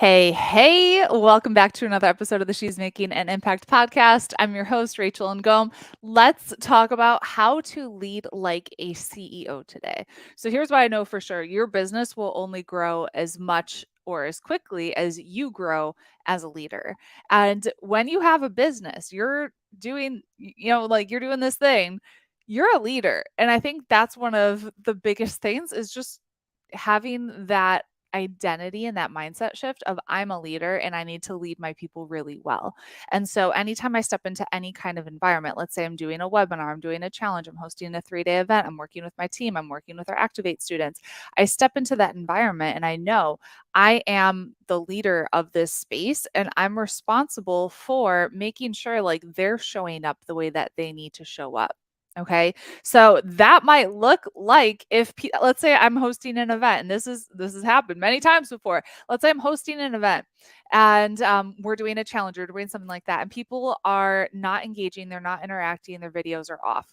Hey, welcome back to another episode of the She's Making an Impact podcast. I'm your host, Rachel Ngom. Let's talk about how to lead like a CEO today. So, here's what I know for sure your business will only grow as much or as quickly as you grow as a leader. And when you have a business, you're doing, like you're doing this thing, you're a leader. And I think that's one of the biggest things is just having that identity and that mindset shift of I'm a leader and I need to lead my people really well. And so anytime I step into any kind of environment, let's say I'm doing a webinar, I'm doing a challenge, I'm hosting a 3-day event, I'm working with my team, I'm working with our Activate students, I step into that environment and I know I am the leader of this space and I'm responsible for making sure like they're showing up the way that they need to show up. Okay. So that might look like if let's say I'm hosting an event, and this has happened many times before. Let's say I'm hosting an event, and we're doing a challenge or doing something like that, and people are not engaging, they're not interacting, their videos are off.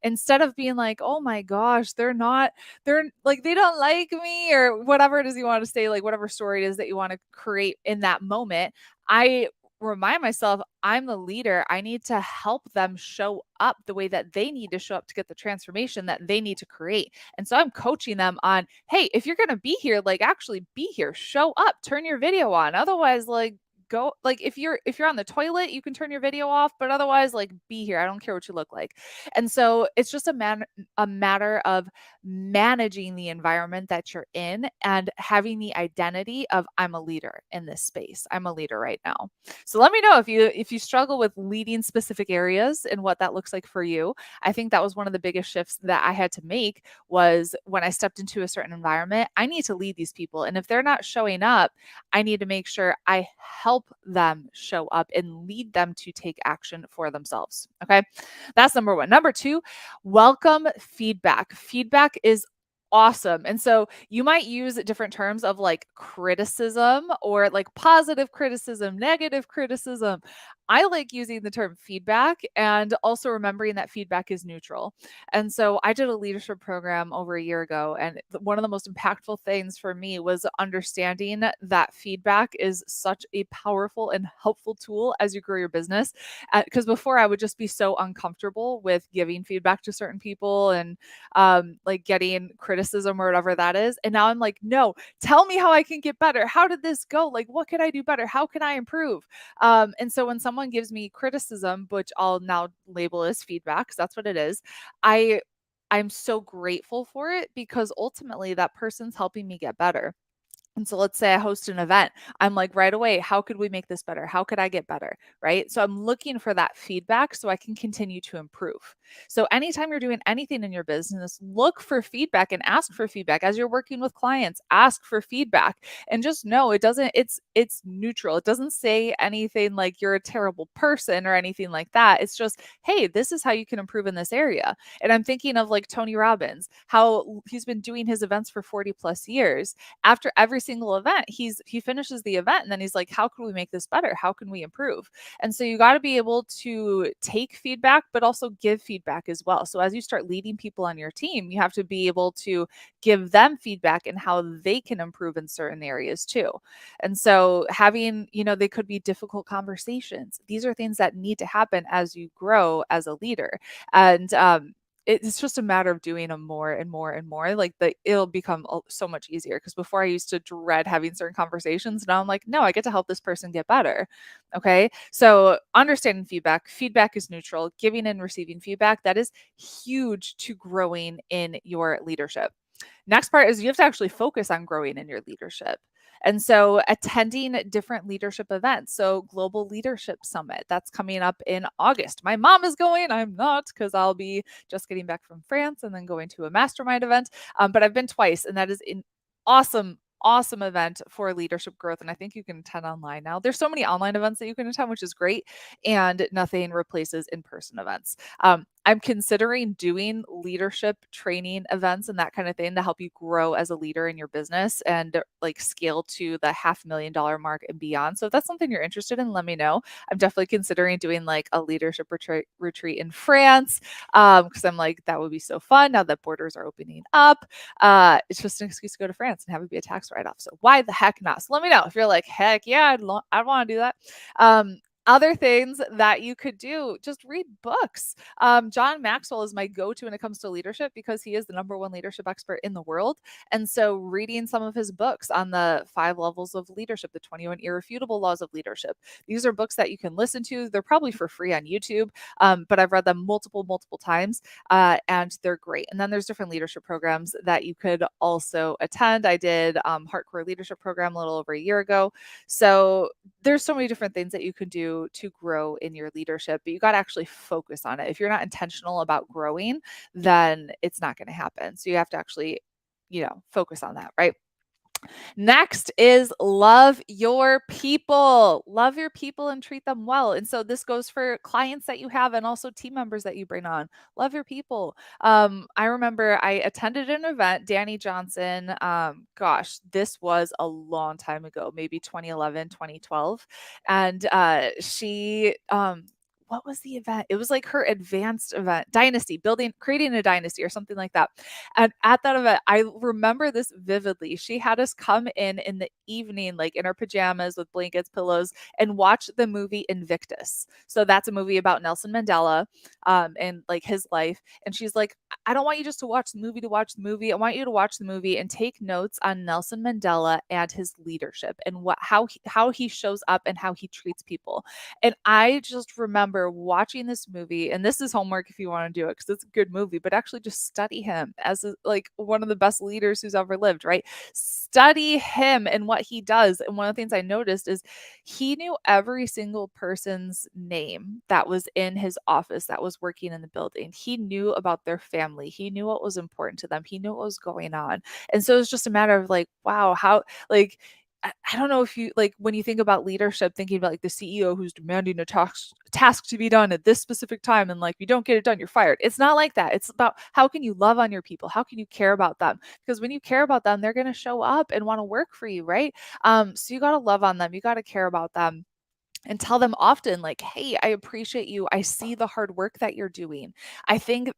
Instead of being like, oh my gosh, they're like, they don't like me, or whatever it is you want to say, like whatever story it is that you want to create in that moment, I remind myself I'm the leader. I need to help them show up the way that they need to show up to get the transformation that they need to create. And so I'm coaching them on, hey, if you're going to be here, like actually be here, show up, turn your video on. Otherwise, like go like if you're on the toilet, you can turn your video off, but otherwise like be here. I don't care what you look like. And so it's just a matter of managing the environment that you're in and having the identity of I'm a leader in this space. I'm a leader right now. So let me know if you struggle with leading specific areas and what that looks like for you. I think that was one of the biggest shifts that I had to make was when I stepped into a certain environment, I need to lead these people. And if they're not showing up, I need to make sure I help them show up and lead them to take action for themselves. Okay. That's number one. Number two, welcome feedback. Feedback is awesome. And so you might use different terms of like criticism or like positive criticism, negative criticism. I like using the term feedback and also remembering that feedback is neutral. And so I did a leadership program over a year ago. And one of the most impactful things for me was understanding that feedback is such a powerful and helpful tool as you grow your business. Because before I would just be so uncomfortable with giving feedback to certain people and like getting criticism or whatever that is. And now I'm like, no, tell me how I can get better. How did this go? Like, what could I do better? How can I improve? And so when someone gives me criticism, which I'll now label as feedback, because that's what it is, I I'm so grateful for it because ultimately that person's helping me get better. And so let's say I host an event. I'm like, right away, how could we make this better? How could I get better? Right. So I'm looking for that feedback so I can continue to improve. So anytime you're doing anything in your business, look for feedback and ask for feedback. As you're working with clients, ask for feedback and just know it's neutral. It doesn't say anything like you're a terrible person or anything like that. It's just, hey, this is how you can improve in this area. And I'm thinking of like Tony Robbins, how he's been doing his events for 40 plus years. After every single event, he finishes the event and then he's like, how can we make this better? How can we improve? And so you got to be able to take feedback but also give feedback as well. So as you start leading people on your team, you have to be able to give them feedback and how they can improve in certain areas too. And so having, they could be difficult conversations. These are things that need to happen as you grow as a leader. And it's just a matter of doing them more and more and more. Like it'll become so much easier because before I used to dread having certain conversations. Now I'm like, no, I get to help this person get better. Okay. So understanding feedback, feedback is neutral. Giving and receiving feedback, that is huge to growing in your leadership. Next part is you have to actually focus on growing in your leadership. And so attending different leadership events. So Global Leadership Summit, that's coming up in August. My mom is going, I'm not, because I'll be just getting back from France and then going to a mastermind event. But I've been twice, and that is an awesome event for leadership growth. And I think you can attend online now. There's so many online events that you can attend, which is great. And nothing replaces in-person events. I'm considering doing leadership training events and that kind of thing to help you grow as a leader in your business and like scale to the $500,000 mark and beyond. So if that's something you're interested in, let me know. I'm definitely considering doing like a leadership retreat in France because I'm like, that would be so fun now that borders are opening up. It's just an excuse to go to France and have it be a tax write-off. So why the heck not? So let me know if you're like, heck yeah, I'd want to do that. Other things that you could do, just read books. John Maxwell is my go-to when it comes to leadership because he is the number one leadership expert in the world. And so reading some of his books on the 5 levels of leadership, the 21 irrefutable laws of leadership. These are books that you can listen to. They're probably for free on YouTube, but I've read them multiple times, and they're great. And then there's different leadership programs that you could also attend. I did Hardcore Leadership Program a little over a year ago. So there's so many different things that you could do to grow in your leadership, but you got to actually focus on it. If you're not intentional about growing, then it's not going to happen. So you have to actually, focus on that, right? Next is love your people. Love your people and treat them well. And so this goes for clients that you have and also team members that you bring on. Love your people. I remember I attended an event, Danny Johnson. This was a long time ago, maybe 2011, 2012. And she what was the event? It was like her advanced event, dynasty, creating a dynasty or something like that. And at that event, I remember this vividly. She had us come in the evening, like in our pajamas with blankets, pillows, and watch the movie Invictus. So that's a movie about Nelson Mandela, and like his life. And she's like, I don't want you just to watch the movie to watch the movie. I want you to watch the movie and take notes on Nelson Mandela and his leadership and how he shows up and how he treats people. And I just remember watching this movie, and this is homework if you want to do it because it's a good movie, but actually just study him as like one of the best leaders who's ever lived, right? Study him and what he does. And one of the things I noticed is he knew every single person's name that was in his office that was working in the building. He knew about their family. He knew what was important to them. He knew what was going on. And so it's just a matter of like, wow, how like I don't know if you like when you think about leadership, thinking about like the CEO who's demanding a task to be done at this specific time, and like you don't get it done, you're fired. It's not like that. It's about how can you love on your people? How can you care about them? Because when you care about them, they're going to show up and want to work for you, right? So you got to love on them. You got to care about them and tell them often like, hey, I appreciate you. I see the hard work that you're doing. I think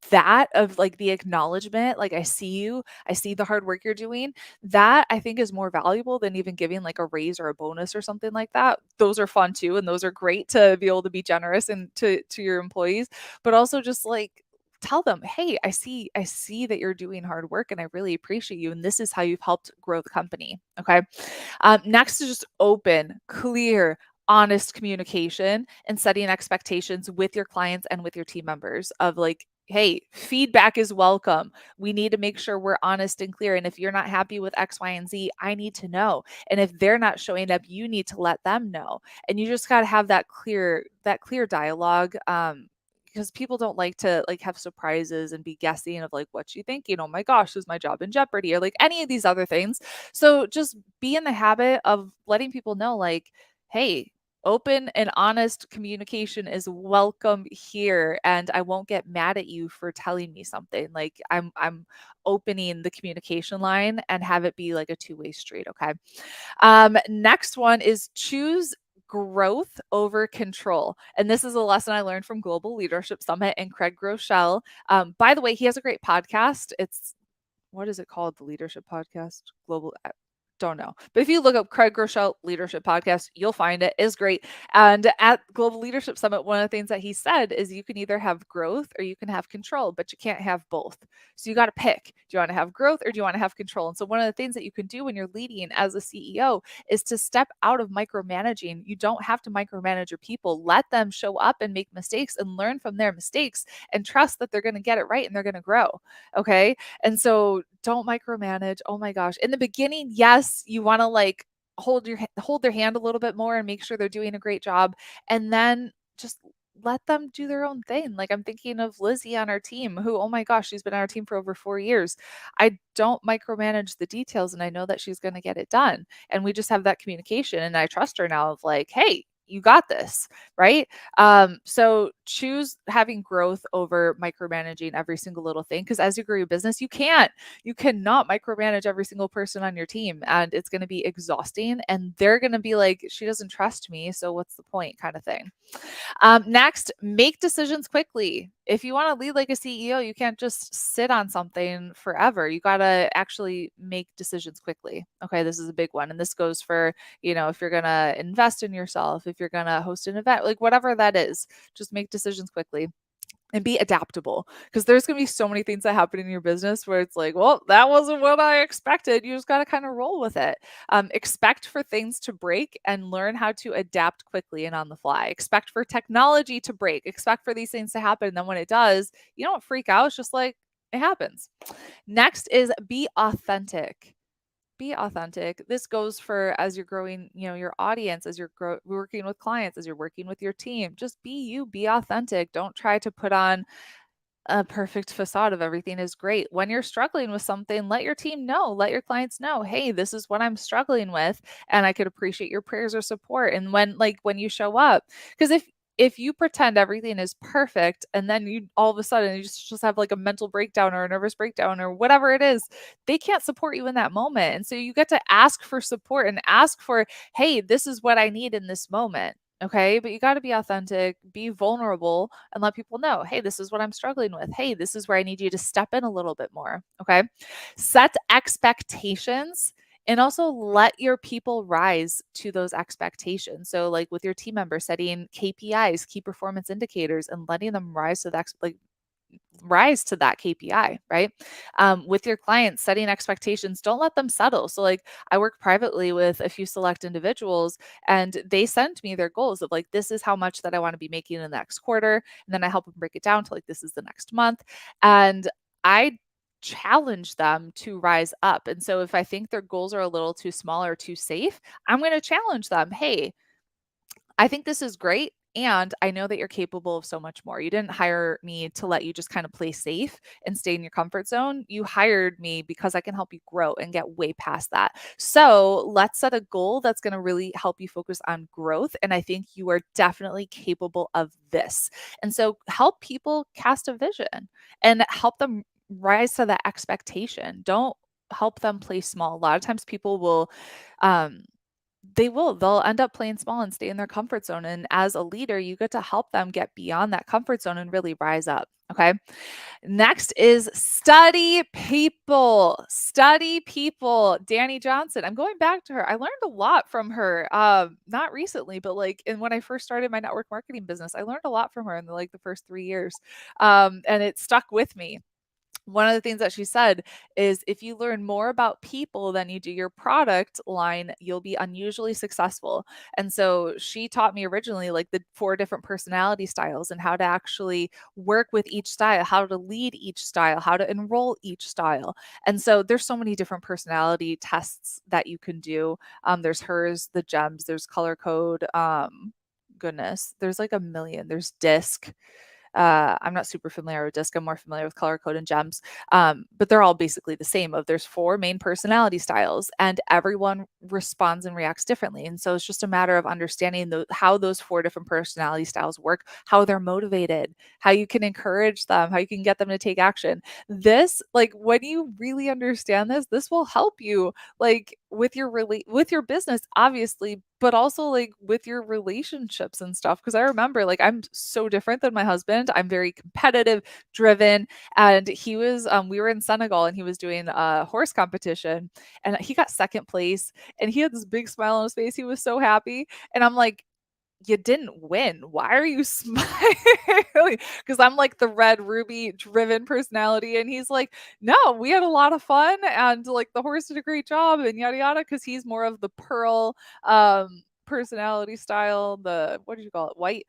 that of like the acknowledgement, like I see you, I see the hard work you're doing, that I think is more valuable than even giving like a raise or a bonus or something like that. Those are fun too, and those are great to be able to be generous and to your employees, but also just like tell them, hey, I see that you're doing hard work and I really appreciate you, and this is how you've helped grow the company. Okay. Next is just open, clear, honest communication and setting expectations with your clients and with your team members of like, hey, feedback is welcome. We need to make sure we're honest and clear. And if you're not happy with X, Y, and Z, I need to know. And if they're not showing up, you need to let them know. And you just got to have that clear dialogue. Because people don't like to like have surprises and be guessing of like what you thinking. Oh my gosh, is my job in jeopardy or like any of these other things. So just be in the habit of letting people know like, hey, open and honest communication is welcome here, and I won't get mad at you for telling me something. Like I'm opening the communication line and have it be like a two-way street. Okay. Next one is choose growth over control. And this is a lesson I learned from Global Leadership Summit and Craig Groeschel. By the way, he has a great podcast. It's what is it called? The Leadership Podcast? Global don't know. But if you look up Craig Groeschel Leadership Podcast, you'll find it. It's great. And at Global Leadership Summit, one of the things that he said is you can either have growth or you can have control, but you can't have both. So you got to pick. Do you want to have growth or do you want to have control? And so one of the things that you can do when you're leading as a CEO is to step out of micromanaging. You don't have to micromanage your people. Let them show up and make mistakes and learn from their mistakes and trust that they're going to get it right and they're going to grow. Okay. And so don't micromanage. Oh my gosh. In the beginning, yes, you want to like hold their hand a little bit more and make sure they're doing a great job. And then just let them do their own thing. Like I'm thinking of Lizzie on our team who, oh my gosh, she's been on our team for over 4 years. I don't micromanage the details and I know that she's going to get it done. And we just have that communication and I trust her now of like, hey, you got this, right? So choose having growth over micromanaging every single little thing, because as you grow your business, you cannot micromanage every single person on your team, and it's going to be exhausting, and they're going to be like, she doesn't trust me, so what's the point, kind of thing. Next, make decisions quickly. If you want to lead like a CEO, you can't just sit on something forever. You got to actually make decisions quickly. Okay, this is a big one. And this goes for, if you're going to invest in yourself, if you're going to host an event, like whatever that is, just make decisions quickly and be adaptable, because there's going to be so many things that happen in your business where it's like, well, that wasn't what I expected. You just got to kind of roll with it. Expect for things to break and learn how to adapt quickly and on the fly. Expect for technology to break. Expect for these things to happen. And then when it does, you don't freak out. It's just like it happens. Next is be authentic. Be authentic. This goes for as you're growing, your audience, as you're working with clients, as you're working with your team. Just be you, be authentic. Don't try to put on a perfect facade of everything is great. When you're struggling with something, let your team know, let your clients know, hey, this is what I'm struggling with, and I could appreciate your prayers or support. And when you show up, because if you pretend everything is perfect and then you all of a sudden you just have like a mental breakdown or a nervous breakdown or whatever it is, they can't support you in that moment. And so you get to ask for support and ask for, hey, this is what I need in this moment. Okay. But you got to be authentic, be vulnerable, and let people know, hey, this is what I'm struggling with. Hey, this is where I need you to step in a little bit more. Okay. Set expectations and also let your people rise to those expectations. So, like with your team members, setting KPIs, key performance indicators, and letting them rise to that KPI, right? With your clients, setting expectations, don't let them settle. So, like, I work privately with a few select individuals, and they send me their goals of like, this is how much that I want to be making in the next quarter. And then I help them break it down to like, this is the next month. And I challenge them to rise up. And so, if I think their goals are a little too small or too safe, I'm going to challenge them. Hey, I think this is great. And I know that you're capable of so much more. You didn't hire me to let you just kind of play safe and stay in your comfort zone. You hired me because I can help you grow and get way past that. So let's set a goal that's going to really help you focus on growth. And I think you are definitely capable of this. And so help people cast a vision and help them rise to that expectation. Don't help them play small. A lot of times people will, um, they'll end up playing small and stay in their comfort zone. And as a leader, you get to help them get beyond that comfort zone and really rise up. Okay. Next is study people. Study people. Danny Johnson. I'm going back to her. I learned a lot from her. Not recently, but like when I first started my network marketing business, I learned a lot from her in the first 3 years. And it stuck with me. One of the things that she said is, if you learn more about people than you do your product line, you'll be unusually successful. And so she taught me originally like the 4 different personality styles and how to actually work with each style, how to lead each style, how to enroll each style. And so there's so many different personality tests that you can do. There's hers, the gems, there's color code. Goodness, there's like a million. There's disc. I'm not super familiar with disc. I'm more familiar with color code and gems. But they're all basically the same. There's 4 main personality styles, and everyone responds and reacts differently. And so it's just a matter of understanding how those 4 different personality styles work, how they're motivated, how you can encourage them, how you can get them to take action. This, like, when you really understand this will help you, like, with your business, obviously, but also like with your relationships and stuff. Because I remember, like, I'm so different than my husband. I'm very competitive, driven, and we were in Senegal and he was doing a horse competition, and he got second place, and he had this big smile on his face. He was so happy, and I'm like, you didn't win. Why are you smiling? Because I'm like the red ruby driven personality. And he's like, no, we had a lot of fun. And like the horse did a great job and yada yada. Because he's more of the pearl personality style, the, what do you call it? White.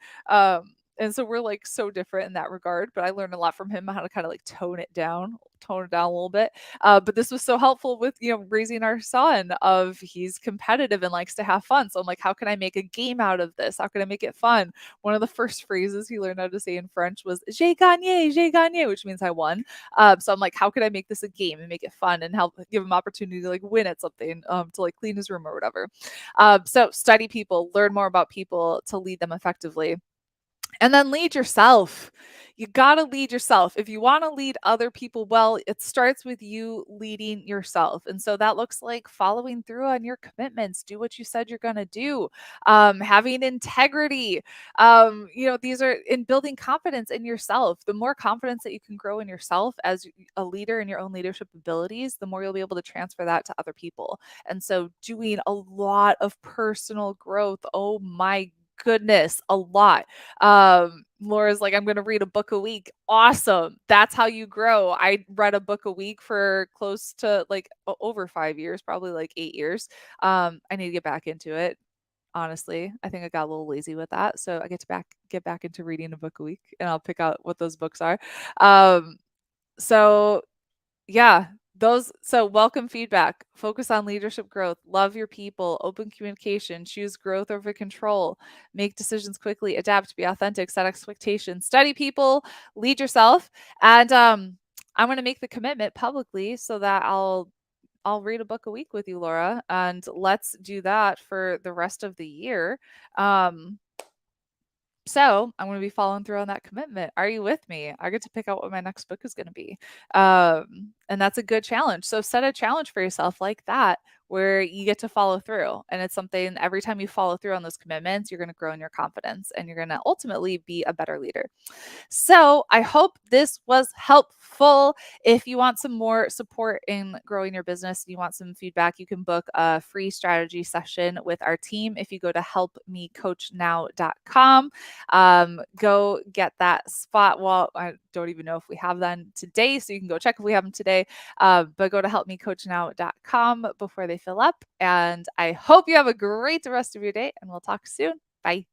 And so we're like so different in that regard, but I learned a lot from him on how to kind of like tone it down a little bit. But this was so helpful with, raising our son of he's competitive and likes to have fun. So I'm like, how can I make a game out of this? How can I make it fun? One of the first phrases he learned how to say in French was j'ai gagné, which means I won. So I'm like, how can I make this a game and make it fun and help give him opportunity to like win at something, to like clean his room or whatever. So study people, learn more about people to lead them effectively. And then lead yourself. You got to lead yourself. If you want to lead other people well, it starts with you leading yourself. And so that looks like following through on your commitments, do what you said you're going to do, having integrity. These are in building confidence in yourself. The more confidence that you can grow in yourself as a leader in your own leadership abilities, the more you'll be able to transfer that to other people. And so doing a lot of personal growth. Oh my goodness, a lot. Laura's like, I'm going to read a book a week. Awesome. That's how you grow. I read a book a week for close to like over 5 years, probably like 8 years. I need to get back into it. Honestly, I think I got a little lazy with that. So I get back into reading a book a week, and I'll pick out what those books are. So yeah, so welcome feedback, focus on leadership growth, love your people, open communication, choose growth over control, make decisions quickly, adapt, be authentic, set expectations, study people, lead yourself. And I'm going to make the commitment publicly so that I'll read a book a week with you, Laura, and let's do that for the rest of the year. So I'm going to be following through on that commitment. Are you with me? I get to pick out what my next book is going to be. And that's a good challenge. So set a challenge for yourself like that, where you get to follow through. And it's something every time you follow through on those commitments, you're going to grow in your confidence and you're going to ultimately be a better leader. So I hope this was helpful. If you want some more support in growing your business and you want some feedback, you can book a free strategy session with our team if you go to helpmecoachnow.com. Go get that spot. Well, I don't even know if we have them today, so you can go check if we have them today. But go to helpmecoachnow.com before they fill up. And I hope you have a great rest of your day, and we'll talk soon. Bye.